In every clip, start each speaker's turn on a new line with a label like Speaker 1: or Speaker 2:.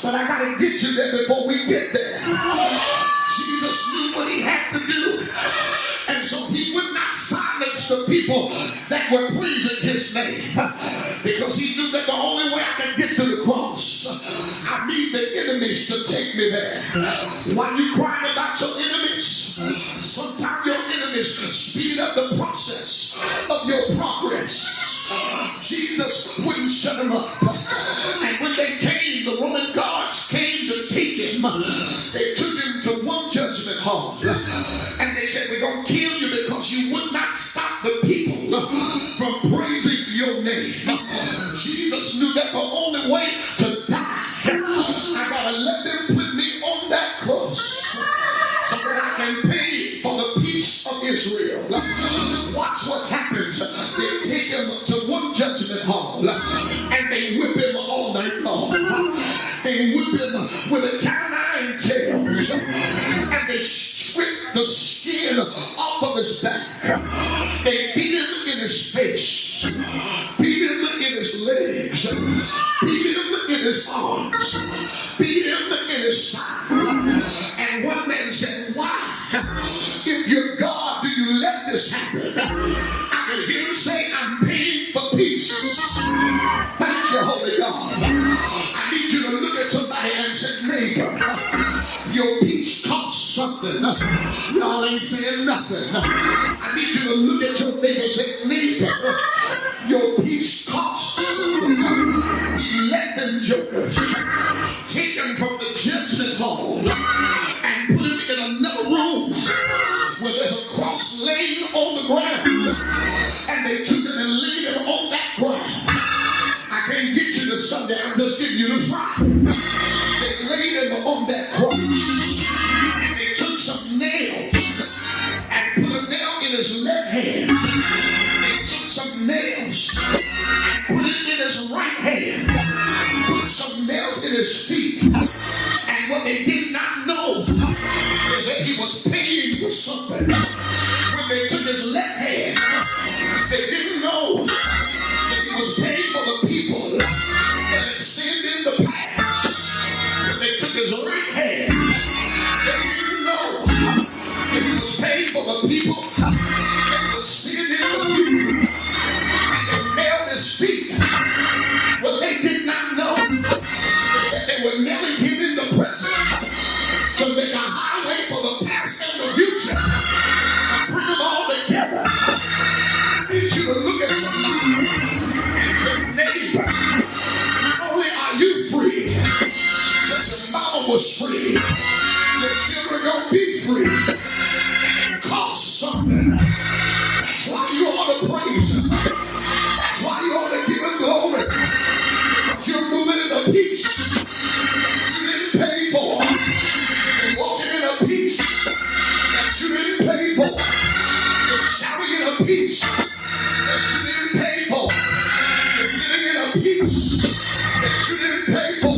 Speaker 1: but I got to get you there before we get there. Jesus knew what he had to do, and so he would not silence the people that were praising his name, because he knew that the only way I can get to the cross, I need the enemies to take me there. While you crying about your enemies, sometimes your enemies speed up the process of your progress. Jesus wouldn't shut them up, and when they came, the Roman guards came to take him. They took him to one judgment hall, and they said, we're going to kill you because you would not stop the people from praising your name. Jesus knew that the only way to die, I got to let them put me on that cross so that I can pay for the peace of Israel. Watch what happens. They take him to one judgment hall, and they whip him all night long. They whip him with a cat of nine tails, and they strip the skin off of his back. They beat him in his face, beat him in his legs, beat him in his arms, beat him in his side. And one man said, why, if you're God, do you let this happen? I can hear him say, I'm paying for peace. Thank you, Holy God. I need you to look at somebody and say, neighbor, your peace costs something. Y'all ain't saying nothing. I need you to look at your neighbor and say, neighbor, your peace costs something. Let them jokers take him from the judgment hall and put him in another room where there's a cross laying on the ground, and they took him and laid him on that ground. I can't get you to Sunday, I'm just giving you the Friday. They laid him on that cross, and they took some nails and put a nail in his left hand. They took some nails and put it in his right hand, put some nails in his feet. And what they did not know is that he was paying for something. When they took his left hand, they didn't know that he was paying for the people that had sinned in the past. When they took his right hand, they didn't know that he was paying for the people that had sinned in the future. And they nailed his feet. Well, they did not know that they were nailing him in the present to make a highway for the past and the future, to bring them all together. I need you to look at somebody and say, neighbor, not only are you free, but your mama was free. Your children gonna be free. It costs something. That's why you ought to praise him. That's why you ought to give him glory. Because you're moving in a peace that you didn't pay for. You're walking in a peace that you didn't pay for. You're shouting in a peace that you didn't pay for. You're living in a peace that you didn't pay for.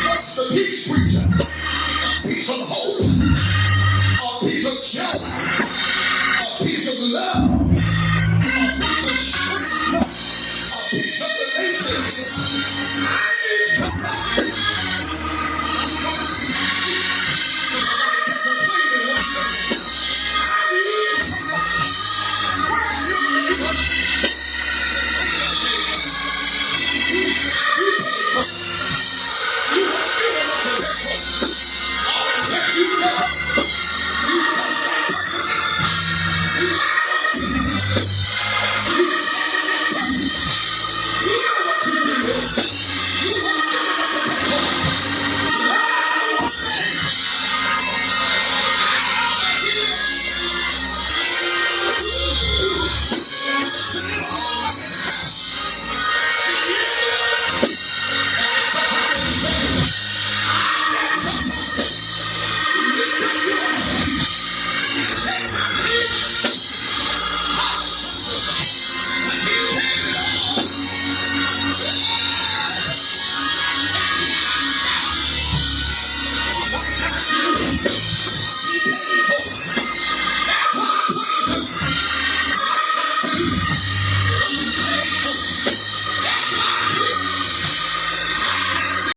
Speaker 1: What's the peace, preacher? A piece of hope, a piece of joy,